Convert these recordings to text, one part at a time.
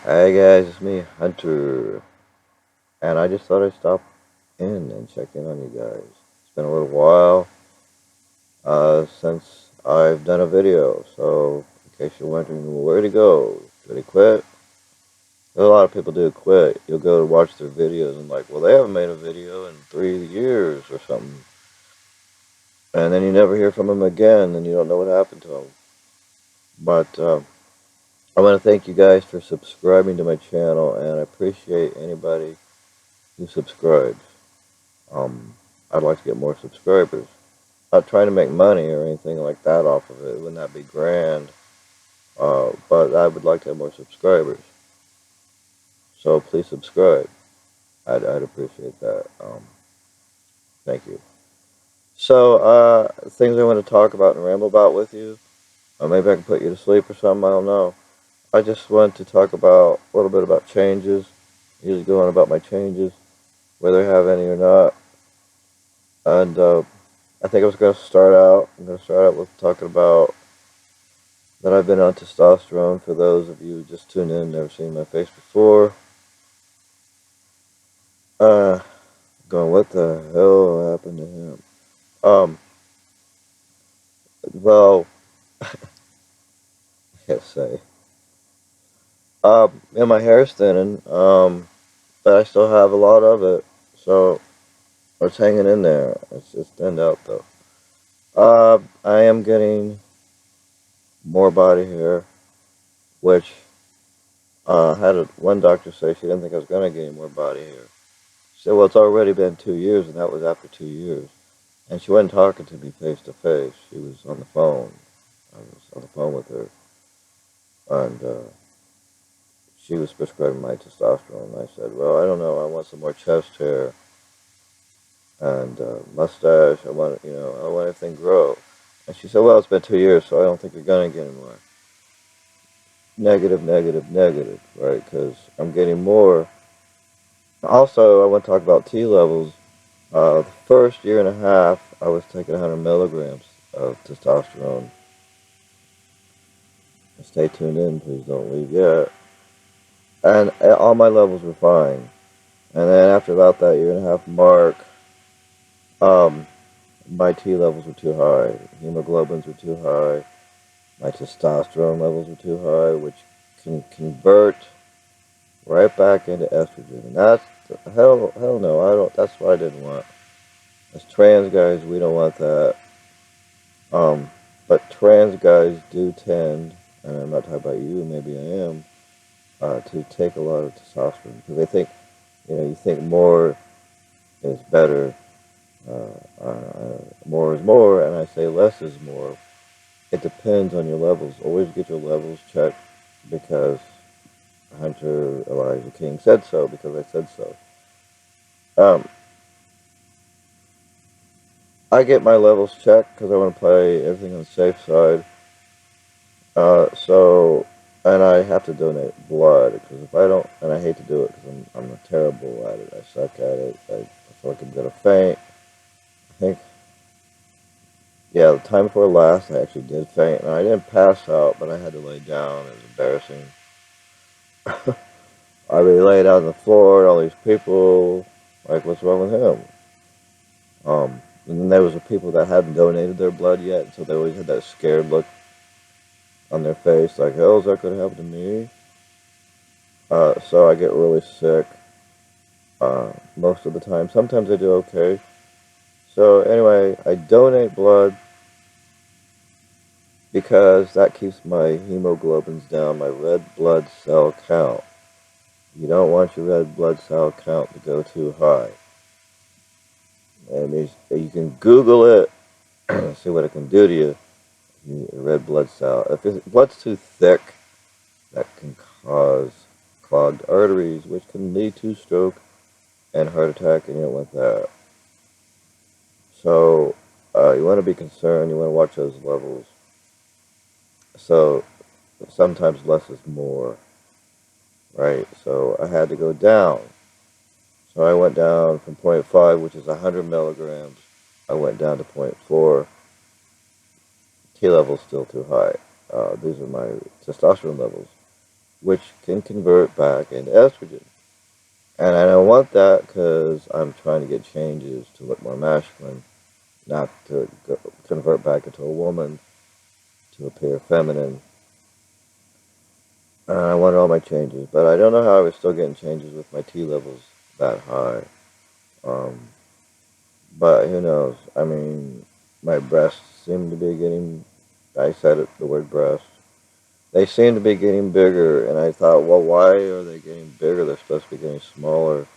Hi guys, it's me, Hunter, and I just thought I'd stop in and check in on you guys. It's been a little while since I've done a video, so in case you're wondering where to go, did he quit? A lot of people do quit. You'll go to watch their videos and like, well, they haven't made a video in 3 years or something, and then you never hear from them again, and you don't know what happened to them. But I want to thank you guys for subscribing to my channel, and I appreciate anybody who subscribes. Um, I'd like to get more subscribers. Not trying to make money or anything like that off of it. Wouldn't that be grand? But I would like to have more subscribers. So please subscribe. I'd appreciate that. Thank you. So, things I want to talk about and ramble about with you. Or maybe I can put you to sleep or something. I don't know. I just want to talk about a little bit about changes. Usually go on about my changes, whether I have any or not. And I think I was going to start out. I'm going to start out with talking about that I've been on testosterone. For those of you who just tuned in, never seen my face before. Uh, Going, what the hell happened to him? Um, well, I can't say. Yeah, my hair's thinning. But I still have a lot of it, so it's hanging in there. It's just thinned out though. I am getting more body hair, which had one doctor say she didn't think I was gonna get any more body hair. She said, well, it's already been 2 years, and that was after 2 years. And she wasn't talking to me face to face. She was on the phone. I was on the phone with her. And she was prescribing my testosterone. And I said, well, I don't know. I want some more chest hair and mustache. I want everything to grow. And she said, well, it's been 2 years, so I don't think you're going to get any more. Negative, negative, negative, right? Because I'm getting more. Also, I want to talk about T-levels. The first year and a half, I was taking 100 milligrams of testosterone. Stay tuned in, please don't leave yet. And all my levels were fine. And then after about that year and a half mark, um, my T levels were too high. Hemoglobins were too high. My testosterone levels were too high, which can convert right back into estrogen. And that's hell no. I don't. That's what I didn't want. As trans guys, we don't want that. Um, but trans guys do tend, and I'm not talking about you. Maybe I am. To take a lot of testosterone because they think, you think more is better, more is more, and I say less is more. It depends on your levels. Always get your levels checked because Hunter Elijah King said so, because I said so. Um, I get my levels checked because I want to play everything on the safe side. And I have to donate blood because if I don't, and I hate to do it because I'm terrible at it. I suck at it. I feel like I'm gonna faint. I think, yeah, the time before last, I actually did faint, and I didn't pass out, but I had to lay down. It was embarrassing. I really laid out on the floor, and all these people, like, what's wrong with him? And then there was the people that hadn't donated their blood yet, so they always had that scared look on their face, like, hell, is that gonna happen to me? So I get really sick most of the time. Sometimes I do okay. So anyway, I donate blood because that keeps my hemoglobins down, my red blood cell count. You don't want your red blood cell count to go too high. And you can Google it and see what it can do to you. Your red blood cell. If your blood's too thick, that can cause clogged arteries, which can lead to stroke and heart attack, and you don't want that. So you want to be concerned. You want to watch those levels. So sometimes less is more, right? So I had to go down. So I went down from zero point 0.5, which is 100 milligrams. I went down to zero point 0.4. T levels still too high. These are my testosterone levels. which can convert back into estrogen. And I don't want that because I'm trying to get changes to look more masculine, not to convert back into a woman to appear feminine. I wanted all my changes, but I don't know how I was still getting changes with my T levels that high. Um, but who knows? I mean, my breasts seem to be getting, I said it, the word breast. They seem to be getting bigger, and I thought, well, why are they getting bigger? They're supposed to be getting smaller.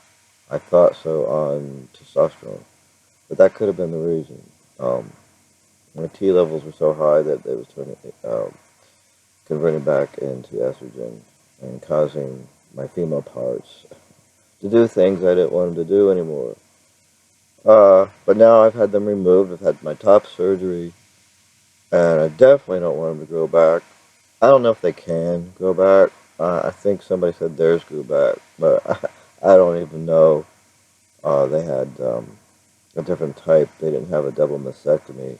I thought so on testosterone, but that could have been the reason. Um, my T levels were so high that it was converting back into estrogen and causing my female parts to do things I didn't want them to do anymore. But now I've had them removed. I've had my top surgery, and I definitely don't want them to grow back. I don't know if they can grow back. I think somebody said theirs grew back, but I don't even know. They had a different type. They didn't have a double mastectomy.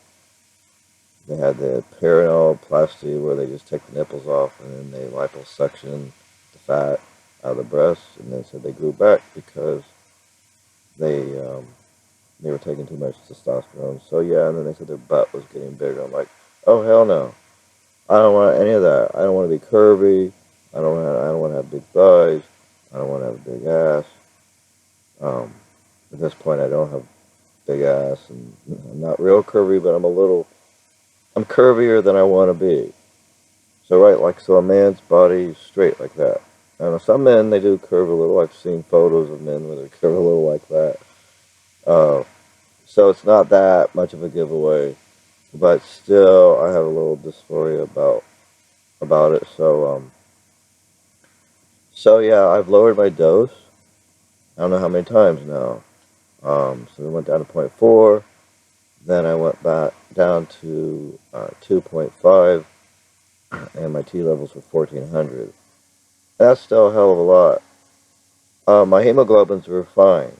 They had the perineoplasty where they just take the nipples off and then they liposuction the fat out of the breast, and they said they grew back because they um, they were taking too much testosterone. So yeah, and then they said their butt was getting bigger. I'm like, oh hell no, I don't want any of that. I don't want to be curvy. I don't want to have big thighs. I don't want to have a big ass. Um, at this point, I don't have big ass, and I'm not real curvy, but I'm curvier than I want to be. So right, like so, a man's body is straight like that. And some men they do curve a little. I've seen photos of men where they curve a little like that. Uh, so it's not that much of a giveaway, but still, I have a little dysphoria about it. So yeah, I've lowered my dose. I don't know how many times now. So we went down to zero point 0.4. Then I went back down to 2.5, and my T levels were 1400. That's still a hell of a lot. My hemoglobins were fine.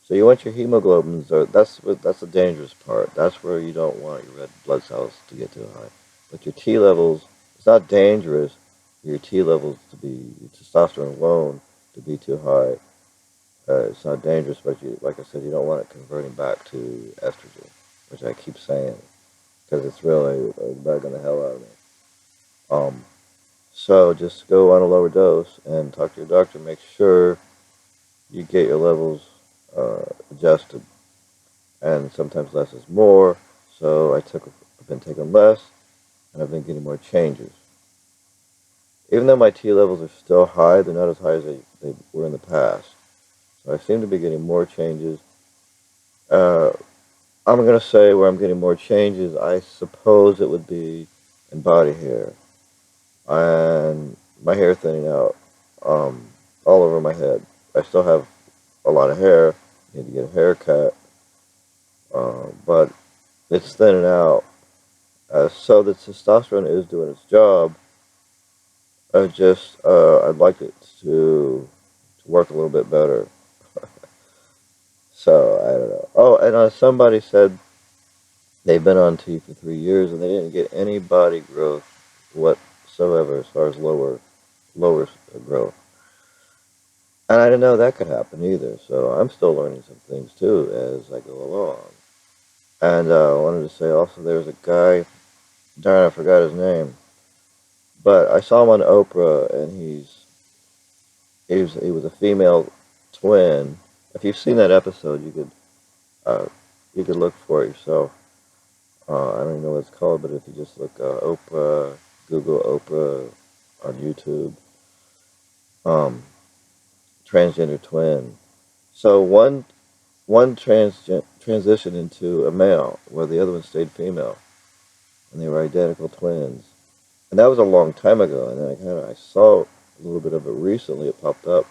So you want your hemoglobins, that's the dangerous part. That's where you don't want your red blood cells to get too high. But your T levels, it's not dangerous for your T levels to be, your testosterone alone to be too high. It's not dangerous, but you, like I said, you don't want it converting back to estrogen, which I keep saying, because it's really bugging the hell out of me. Um, so just go on a lower dose and talk to your doctor. Make sure you get your levels adjusted, and sometimes less is more. So I've been taking less, and I've been getting more changes. Even though my T levels are still high, they're not as high as they were in the past. So I seem to be getting more changes. Uh, I'm gonna say where I'm getting more changes. I suppose it would be in body hair and my hair thinning out all over my head. I still have a lot of hair. Need to get a haircut, but it's thinning out. So the testosterone is doing its job. I'd like it to work a little bit better. So I don't know. Oh, and somebody said they've been on T for 3 years and they didn't get any body growth whatsoever as far as lower growth. And I didn't know that could happen either. So I'm still learning some things too as I go along. And I wanted to say also there was a guy, darn I forgot his name, but I saw him on Oprah and he was a female twin. If you've seen that episode, uh, you could look for it yourself. I don't even know what it's called, but if you just look Oprah, Google Oprah on YouTube, um, transgender twin. So one transitioned into a male, where the other one stayed female, and they were identical twins. And that was a long time ago. And then I saw a little bit of it recently. It popped up,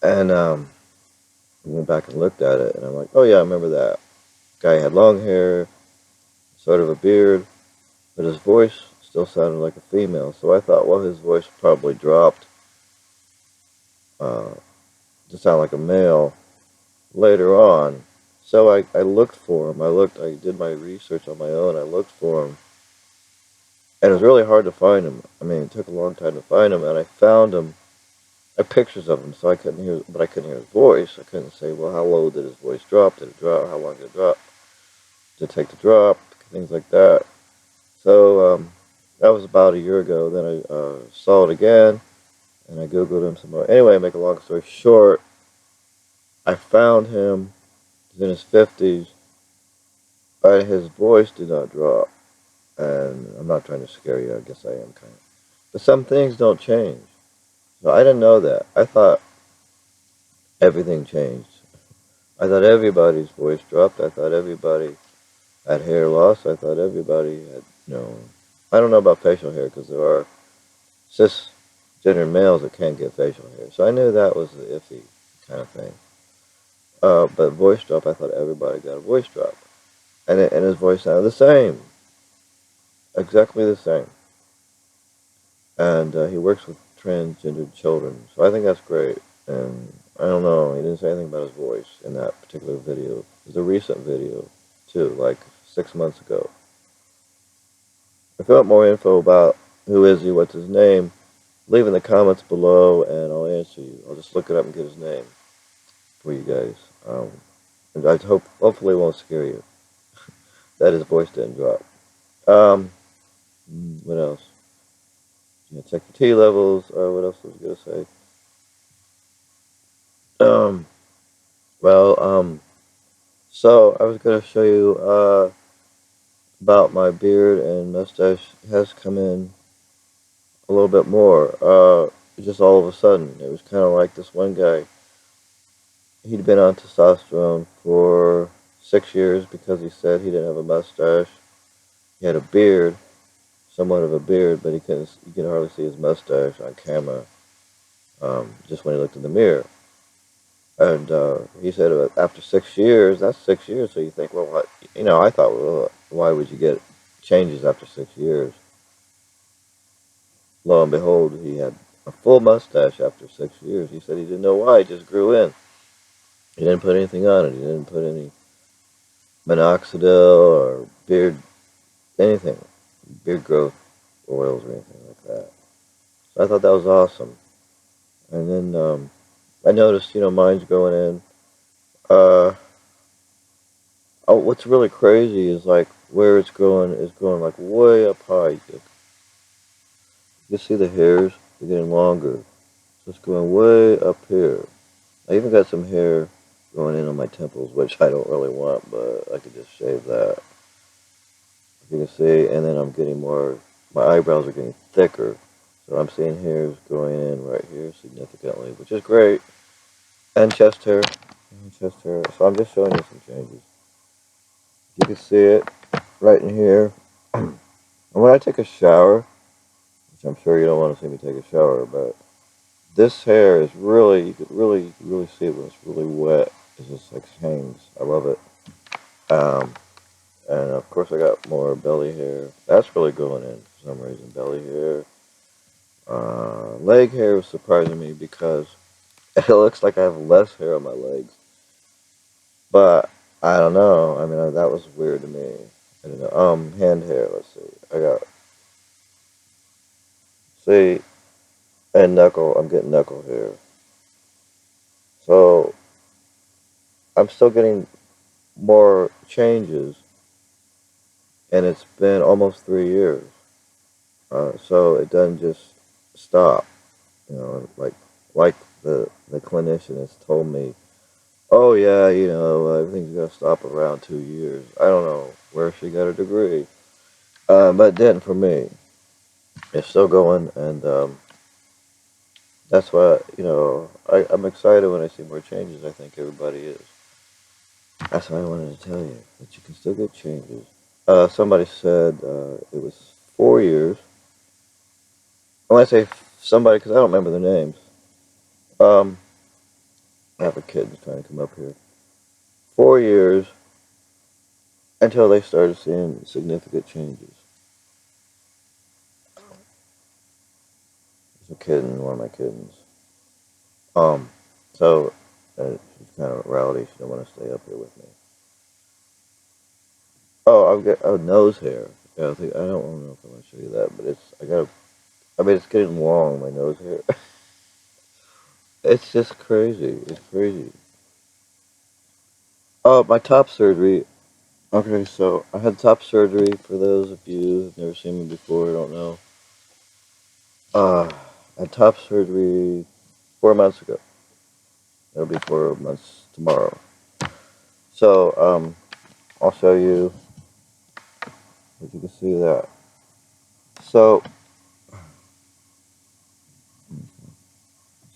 and I went back and looked at it, and I'm like, oh yeah, I remember that guy had long hair, sort of a beard, but his voice still sounded like a female. So I thought, well, his voice probably dropped uh, to sound like a male later on. So I looked for him. I did my research on my own. I looked for him, And it was really hard to find him. I mean, it took a long time to find him, and I found him. I had pictures of him, so I couldn't hear, but I couldn't hear his voice. I couldn't say, well, how low did his voice drop? Did it drop? How long did it drop? Did it take to drop? Things like that. So that was about a year ago. Then I saw it again, and I Googled him some more. Anyway, make a long story short, I found him. He's in his 50s, but his voice did not drop. And I'm not trying to scare you. I guess I am kind of. But some things don't change. So I didn't know that. I thought everything changed. I thought everybody's voice dropped. I thought everybody had hair loss. I thought everybody had, I don't know about facial hair because there are cisgender males that can't get facial hair. So I knew that was the iffy kind of thing. But voice drop, I thought everybody got a voice drop. And his voice sounded the same. Exactly the same. And he works with transgendered children. So I think that's great. And I don't know, he didn't say anything about his voice in that particular video. It was a recent video, too, like 6 months ago. If you want more info about who is he, what's his name, leave in the comments below and I'll answer you. I'll just look it up and get his name for you guys. And I hopefully it won't scare you that his voice didn't drop. What else? Check your T-levels. What else was I going to say? So I was going to show you about my beard and mustache has come in a little bit more. Just all of a sudden. It was kind of like this one guy. He'd been on testosterone for 6 years because he said he didn't have a mustache. He had a beard, somewhat of a beard, but you could hardly see his mustache on camera, just when he looked in the mirror. And he said after 6 years, that's 6 years, so you think, well, what? I thought, well, why would you get changes after 6 years? Lo and behold, he had a full mustache after 6 years. He said he didn't know why, it just grew in. He didn't put anything on it. He didn't put any minoxidil or anything, beard growth oils or anything like that. So I thought that was awesome. And then I noticed, mine's going in. What's really crazy is like where it's growing is growing like way up high. You can see the hairs, they're getting longer. So it's going way up here. I even got some hair going in on my temples, which I don't really want, but I could just shave that. You can see, and then I'm getting my eyebrows are getting thicker. So I'm seeing hairs growing in right here significantly, which is great. And chest hair. So I'm just showing you some changes. You can see it right in here. And when I take a shower, which I'm sure you don't want to see me take a shower, but this hair is really, you could really see it when it's really wet. It just like hangs. I love it. And of course I got more belly hair. That's really going in for some reason. Belly hair. Leg hair was surprising me because it looks like I have less hair on my legs. But I don't know. I mean, that was weird to me. I don't know. Hand hair. Let's see. See, and knuckle. I'm getting knuckle hair. So I'm still getting more changes, and it's been almost 3 years. So it doesn't just stop. Like the clinician has told me, oh yeah, everything's gonna stop around 2 years. I don't know where she got her degree, but it didn't for me. It's still going, and that's why I'm excited when I see more changes. I think everybody is. That's why I wanted to tell you that you can still get changes. Somebody said it was 4 years. When I say somebody, because I don't remember their names. I have a kid who's trying to come up here. 4 years until they started seeing significant changes. There's a kitten, one of my kittens. So she's kind of rowdy. She don't want to stay up here with me. Oh, I've got nose hair. Yeah, I don't know if I want to show you that, but I mean, it's getting long, my nose hair. It's just crazy. It's crazy. Oh, my top surgery. Okay, so I had top surgery. For those of you who've never seen me before, don't know. I had top surgery 4 months ago. It'll be 4 months tomorrow. So, I'll show you if you can see that. So,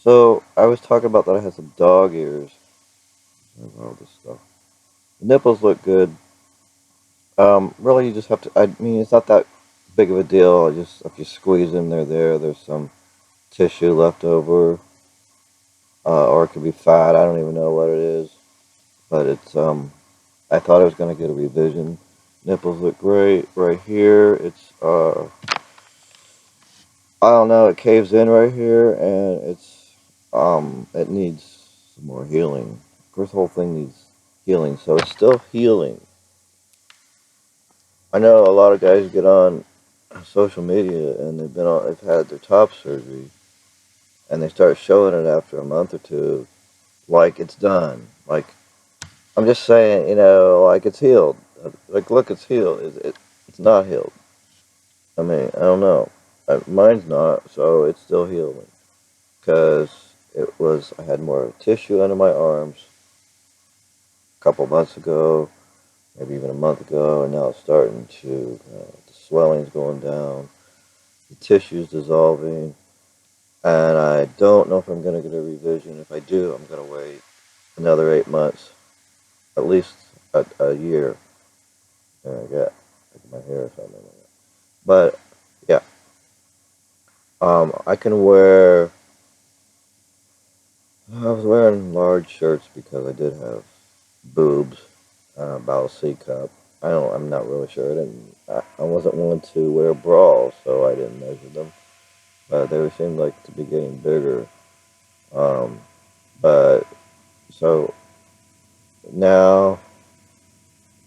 so I was talking about that I had some dog ears. All this stuff. The nipples look good. Really, you just have to. I mean, it's not that big of a deal. Just if you squeeze them, they're there. There's some tissue left over, or it could be fat. I don't even know what it is, but it's. I thought I was gonna get a revision. Nipples look great right here. It's. I don't know. It caves in right here, and it's. It needs some more healing. Of course, the whole thing needs healing, so it's still healing. I know a lot of guys get on social media and they've had their top surgery and they start showing it after a month or two like it's done. Like I'm just saying, like it's healed. Like look, it's healed. It's not healed. I mean, I don't know. Mine's not, so it's still healing because I had more tissue under my arms a couple months ago, maybe even a month ago, and now it's starting to the swelling's going down, the tissue's dissolving. And I don't know if I'm going to get a revision. If I do, I'm going to wait another 8 months, at least a year, and I get like my hair or something like that. But yeah, I can wear. I was wearing large shirts because I did have boobs, about a C cup. I don't. I'm not really sure. I wasn't willing to wear bras, so I didn't measure them. But they seemed like to be getting bigger. Um, but so now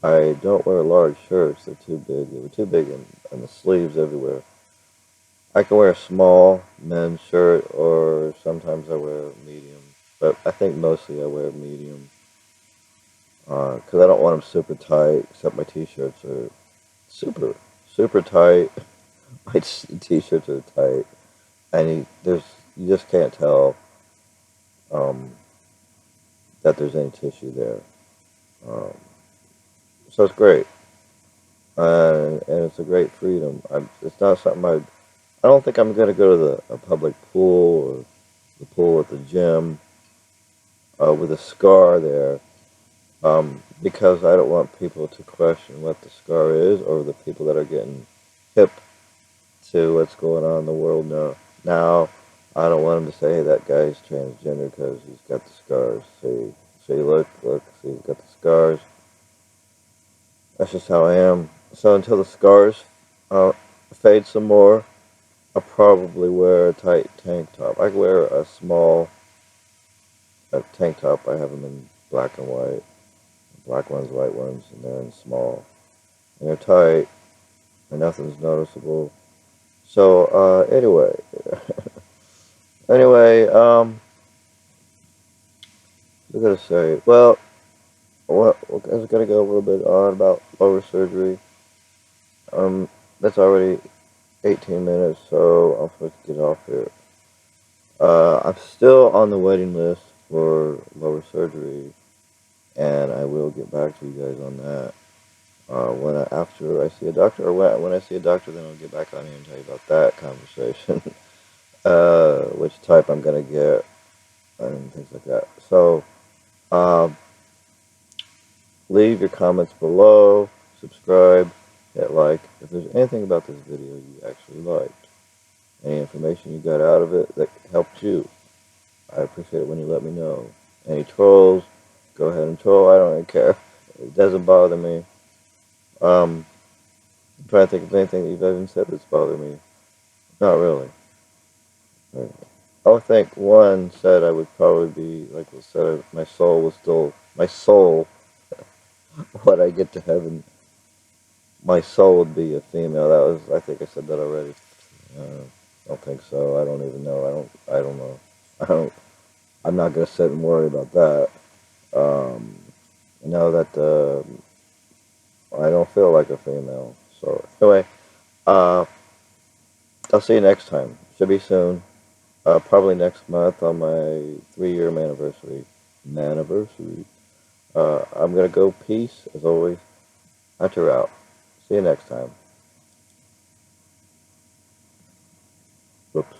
I don't wear large shirts. They're too big. They were too big in the sleeves everywhere. I can wear a small men's shirt, or sometimes I wear a medium. But I think mostly I wear a medium because I don't want them super tight. Except my t-shirts are super, super tight. My t-shirts are tight, and you just can't tell um, that there's any tissue there. Um, so it's great, and it's a great freedom. It's not something I don't think I'm gonna go to a public pool or the pool at the gym with a scar there, because I don't want people to question what the scar is or the people that are getting hip to what's going on in the world now. I don't want them to say, hey, that guy's transgender because he's got the scars. See, look, see, he's got the scars. That's just how I am. So until the scars uh, fade some more, I'll probably wear a tight tank top. I could wear a small tank top. I have them in black and white. Black ones, white ones, and they're in small. And they're tight, and nothing's noticeable. So, anyway. Anyway, I was going to say, well, I was going to go a little bit on about lower surgery. That's already 18 minutes, so I'm supposed to get off here. I'm still on the waiting list for lower surgery, and I will get back to you guys on that. After I see a doctor, or when I see a doctor, then I'll get back on here and tell you about that conversation, which type I'm gonna get, and things like that. So, um, leave your comments below, subscribe, hit like. If there's anything about this video you actually liked, any information you got out of it that helped you, I appreciate it when you let me know. Any trolls, go ahead and troll. I don't really care. It doesn't bother me. Um, I'm trying to think of anything that you've even said that's bothered me. Not really. I think one said I would probably be, like was said, my soul was still, my soul, when I get to heaven, my soul would be a female. That was, I think I said that already. Uh, I don't think so. I don't even know. I don't know. I don't, I'm not going to sit and worry about that. Um, I know that I don't feel like a female. So, anyway, uh, I'll see you next time. Should be soon. Probably next month on my 3-year anniversary. Maniversary. I'm going to go. Peace, as always. Hunter out. See you next time. Oops.